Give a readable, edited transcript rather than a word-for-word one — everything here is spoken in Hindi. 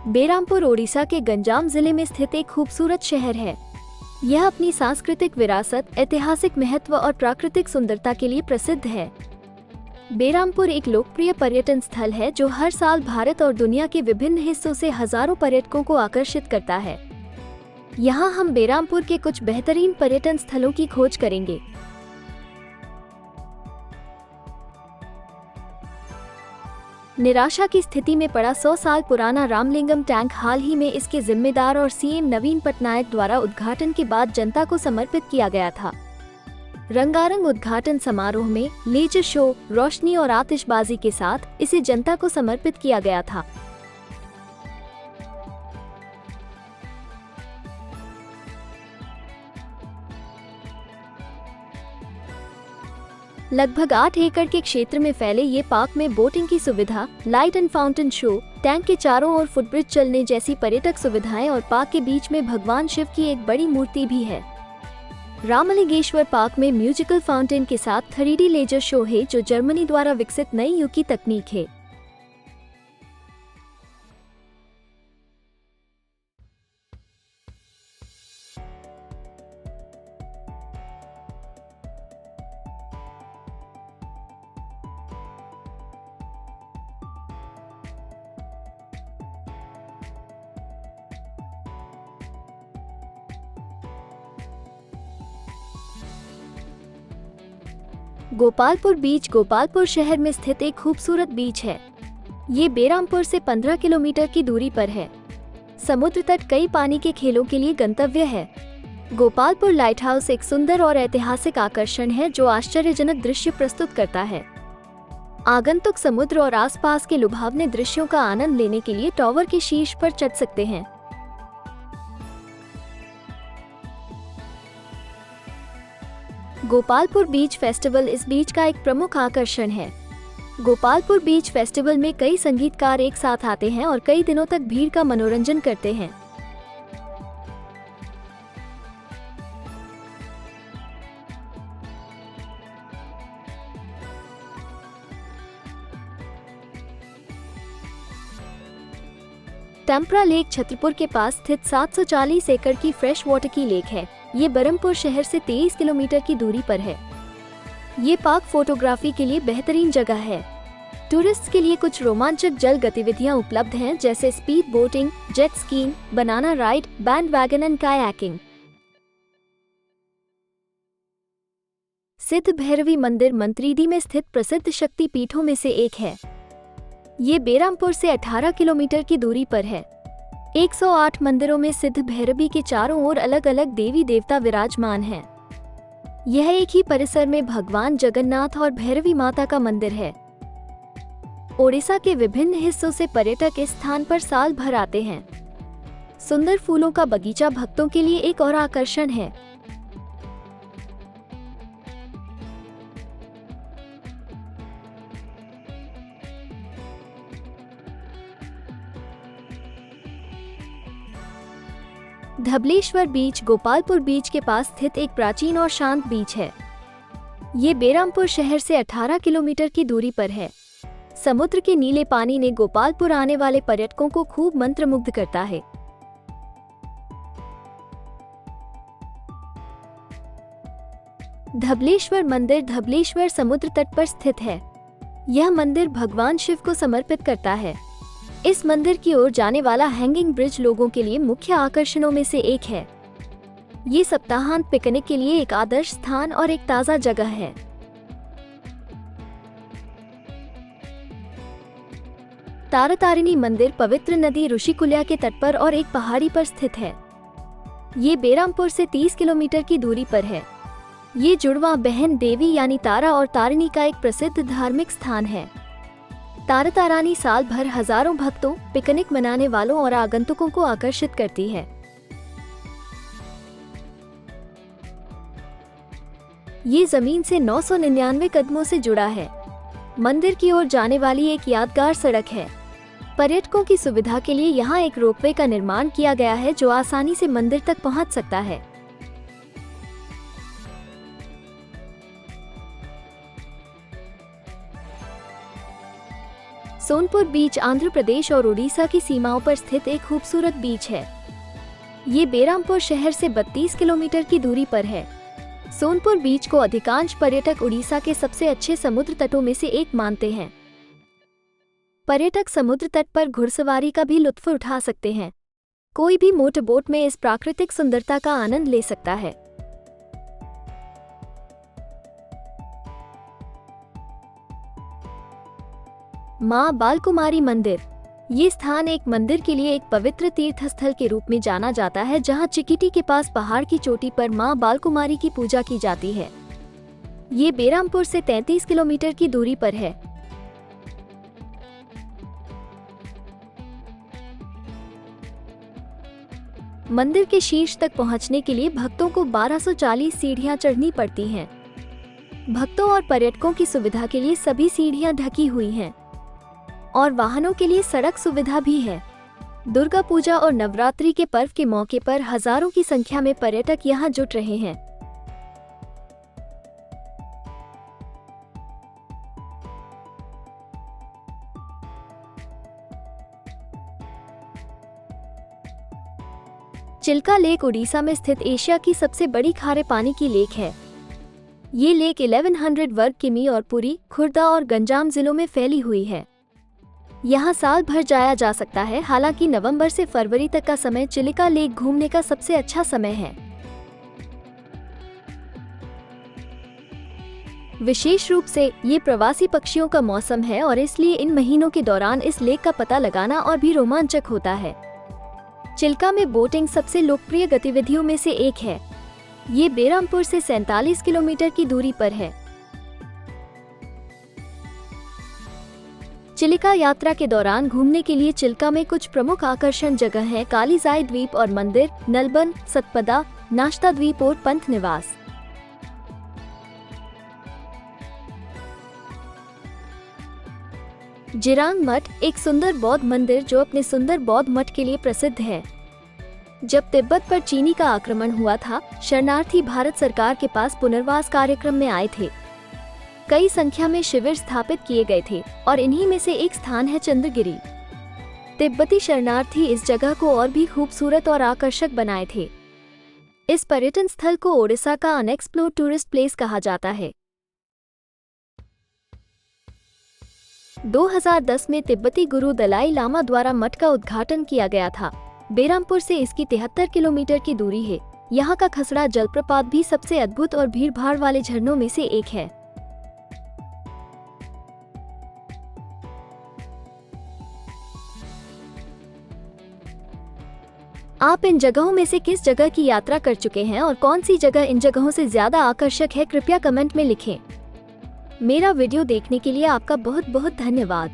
बेरामपुर ओडिशा के गंजाम जिले में स्थित एक खूबसूरत शहर है। यह अपनी सांस्कृतिक विरासत, ऐतिहासिक महत्व और प्राकृतिक सुंदरता के लिए प्रसिद्ध है। बेरामपुर एक लोकप्रिय पर्यटन स्थल है जो हर साल भारत और दुनिया के विभिन्न हिस्सों से हजारों पर्यटकों को आकर्षित करता है। यहाँ हम बेरामपुर के कुछ बेहतरीन पर्यटन स्थलों की खोज करेंगे। निराशा की स्थिति में पड़ा 100 साल पुराना रामलिंगम टैंक हाल ही में इसके जिम्मेदार और सीएम नवीन पटनायक द्वारा उद्घाटन के बाद जनता को समर्पित किया गया था। रंगारंग उद्घाटन समारोह में लेजर शो, रोशनी और आतिशबाजी के साथ इसे जनता को समर्पित किया गया था। लगभग 8 एकड़ के क्षेत्र में फैले ये पार्क में बोटिंग की सुविधा, light and fountain show, tank के चारों ओर फुटब्रिज चलने जैसी पर्यटक सुविधाएं और पार्क के बीच में भगवान शिव की एक बड़ी मूर्ति भी है। रामलिंगेश्वर पार्क में म्यूजिकल फाउंटेन के साथ 3D लेजर शो है जो जर्मनी द्वारा विकसित नई युग की तकनीक है। गोपालपुर बीच गोपालपुर शहर में स्थित एक खूबसूरत बीच है। ये बेरामपुर से 15 किलोमीटर की दूरी पर है। समुद्र तट कई पानी के खेलों के लिए गंतव्य है। गोपालपुर लाइट हाउस एक सुंदर और ऐतिहासिक आकर्षण है जो आश्चर्यजनक दृश्य प्रस्तुत करता है। आगंतुक समुद्र और आसपास के लुभावने दृश्यों का आनंद लेने के लिए टॉवर के शीर्ष पर चढ़ सकते हैं। गोपालपुर बीच फेस्टिवल इस बीच का एक प्रमुख आकर्षण है। गोपालपुर बीच फेस्टिवल में कई संगीतकार एक साथ आते हैं और कई दिनों तक भीड़ का मनोरंजन करते हैं। टेम्परा लेक छतरपुर के पास स्थित 740 एकड़ की फ्रेश वाटर की लेक है। ये बरमपुर शहर से 23 किलोमीटर की दूरी पर है। ये पार्क फोटोग्राफी के लिए बेहतरीन जगह है। टूरिस्ट के लिए कुछ रोमांचक जल गतिविधियां उपलब्ध हैं जैसे speed boating, jet skiing, banana ride, band wagon and kayaking. सिद्ध भैरवी मंदिर मंत्रीदी में स्थित प्रसिद्ध शक्ति पीठों में से एक है। ये बेरामपुर से 18 किलोमीटर की दूरी पर है। 108 मंदिरों में सिद्ध भैरवी के चारों ओर अलग अलग देवी देवता विराजमान हैं। यह एक ही परिसर में भगवान जगन्नाथ और भैरवी माता का मंदिर है। ओडिशा के विभिन्न हिस्सों से पर्यटक इस स्थान पर साल भर आते हैं। सुंदर फूलों का बगीचा भक्तों के लिए एक और आकर्षण है। धबलेश्वर बीच गोपालपुर बीच के पास स्थित एक प्राचीन और शांत बीच है। ये बेरामपुर शहर से 18 किलोमीटर की दूरी पर है। समुद्र के नीले पानी ने गोपालपुर आने वाले पर्यटकों को खूब मंत्रमुग्ध करता है। धबलेश्वर मंदिर धबलेश्वर समुद्र तट पर स्थित है। यह मंदिर भगवान शिव को समर्पित करता है। इस मंदिर की ओर जाने वाला हैंगिंग ब्रिज लोगों के लिए मुख्य आकर्षणों में से एक है। ये सप्ताहांत पिकनिक के लिए एक आदर्श स्थान और एक ताज़ा जगह है। तारातारिणी मंदिर पवित्र नदी ऋषिकुल्या के तट पर और एक पहाड़ी पर स्थित है। ये बेरामपुर से 30 किलोमीटर की दूरी पर है। ये जुड़वा बहन देवी यानी तारा और तारिणी का एक प्रसिद्ध धार्मिक स्थान है। तारातारिणी साल भर हजारों भक्तों, पिकनिक मनाने वालों और आगंतुकों को आकर्षित करती है। ये जमीन से 999 कदमों से जुड़ा है। मंदिर की ओर जाने वाली एक यादगार सड़क है। पर्यटकों की सुविधा के लिए यहाँ एक रोपवे का निर्माण किया गया है जो आसानी से मंदिर तक पहुँच सकता है। सोनपुर बीच आंध्र प्रदेश और उड़ीसा की सीमाओं पर स्थित एक खूबसूरत बीच है। ये बेरामपुर शहर से 32 किलोमीटर की दूरी पर है। सोनपुर बीच को अधिकांश पर्यटक उड़ीसा के सबसे अच्छे समुद्र तटों में से एक मानते हैं। पर्यटक समुद्र तट पर घुड़सवारी का भी लुत्फ उठा सकते हैं। कोई भी मोटर बोट में इस प्राकृतिक सुंदरता का आनंद ले सकता है। मां बालकुमारी मंदिर। ये स्थान एक मंदिर के लिए एक पवित्र तीर्थ स्थल के रूप में जाना जाता है, जहां चिकिटी के पास पहाड़ की चोटी पर मां बालकुमारी की पूजा की जाती है। ये बेरामपुर से 33 किलोमीटर की दूरी पर है। मंदिर के शीर्ष तक पहुंचने के लिए भक्तों को 1240 सीढ़ियां चढ़नी पड़ती हैं। भक्तों और पर्यटकों की सुविधा के लिए सभी सीढ़ियां ढकी हुई हैं और वाहनों के लिए सड़क सुविधा भी है। दुर्गा पूजा और नवरात्रि के पर्व के मौके पर हजारों की संख्या में पर्यटक यहां जुट रहे हैं। चिल्का लेक उड़ीसा में स्थित एशिया की सबसे बड़ी खारे पानी की लेक है। ये लेक 1100 वर्ग किमी और पुरी, खुर्दा और गंजाम जिलों में फैली हुई है। यहाँ साल भर जाया जा सकता है। हालांकि नवंबर से फरवरी तक का समय चिल्का लेक घूमने का सबसे अच्छा समय है। विशेष रूप से ये प्रवासी पक्षियों का मौसम है और इसलिए इन महीनों के दौरान इस लेक का पता लगाना और भी रोमांचक होता है। चिल्का में बोटिंग सबसे लोकप्रिय गतिविधियों में से एक है। ये बेरामपुर से 47 किलोमीटर की दूरी पर है। चिल्का यात्रा के दौरान घूमने के लिए चिल्का में कुछ प्रमुख आकर्षण जगह हैं: कालीजाई द्वीप और मंदिर, नलबन, सतपदा, नाश्ता द्वीप और पंथ निवास। जिरांग मठ एक सुंदर बौद्ध मंदिर जो अपने सुंदर बौद्ध मठ के लिए प्रसिद्ध है। जब तिब्बत पर चीनी का आक्रमण हुआ था, शरणार्थी भारत सरकार के पास पुनर्वास कार्यक्रम में आए थे। कई संख्या में शिविर स्थापित किए गए थे और इन्हीं में से एक स्थान है चंद्रगिरी। तिब्बती शरणार्थी इस जगह को और भी खूबसूरत और आकर्षक बनाए थे। इस पर्यटन स्थल को ओडिशा का अनएक्सप्लोर्ड टूरिस्ट प्लेस कहा जाता है। 2010 में तिब्बती गुरु दलाई लामा द्वारा मठ का उद्घाटन किया गया था। बेरामपुर से इसकी 73 किलोमीटर की दूरी है। यहाँ का खसड़ा जलप्रपात भी सबसे अद्भुत और भीड़भाड़ वाले झरनों में से एक है। आप इन जगहों में से किस जगह की यात्रा कर चुके हैं और कौन सी जगह इन जगहों से ज्यादा आकर्षक है, कृपया कमेंट में लिखें। मेरा वीडियो देखने के लिए आपका बहुत बहुत धन्यवाद।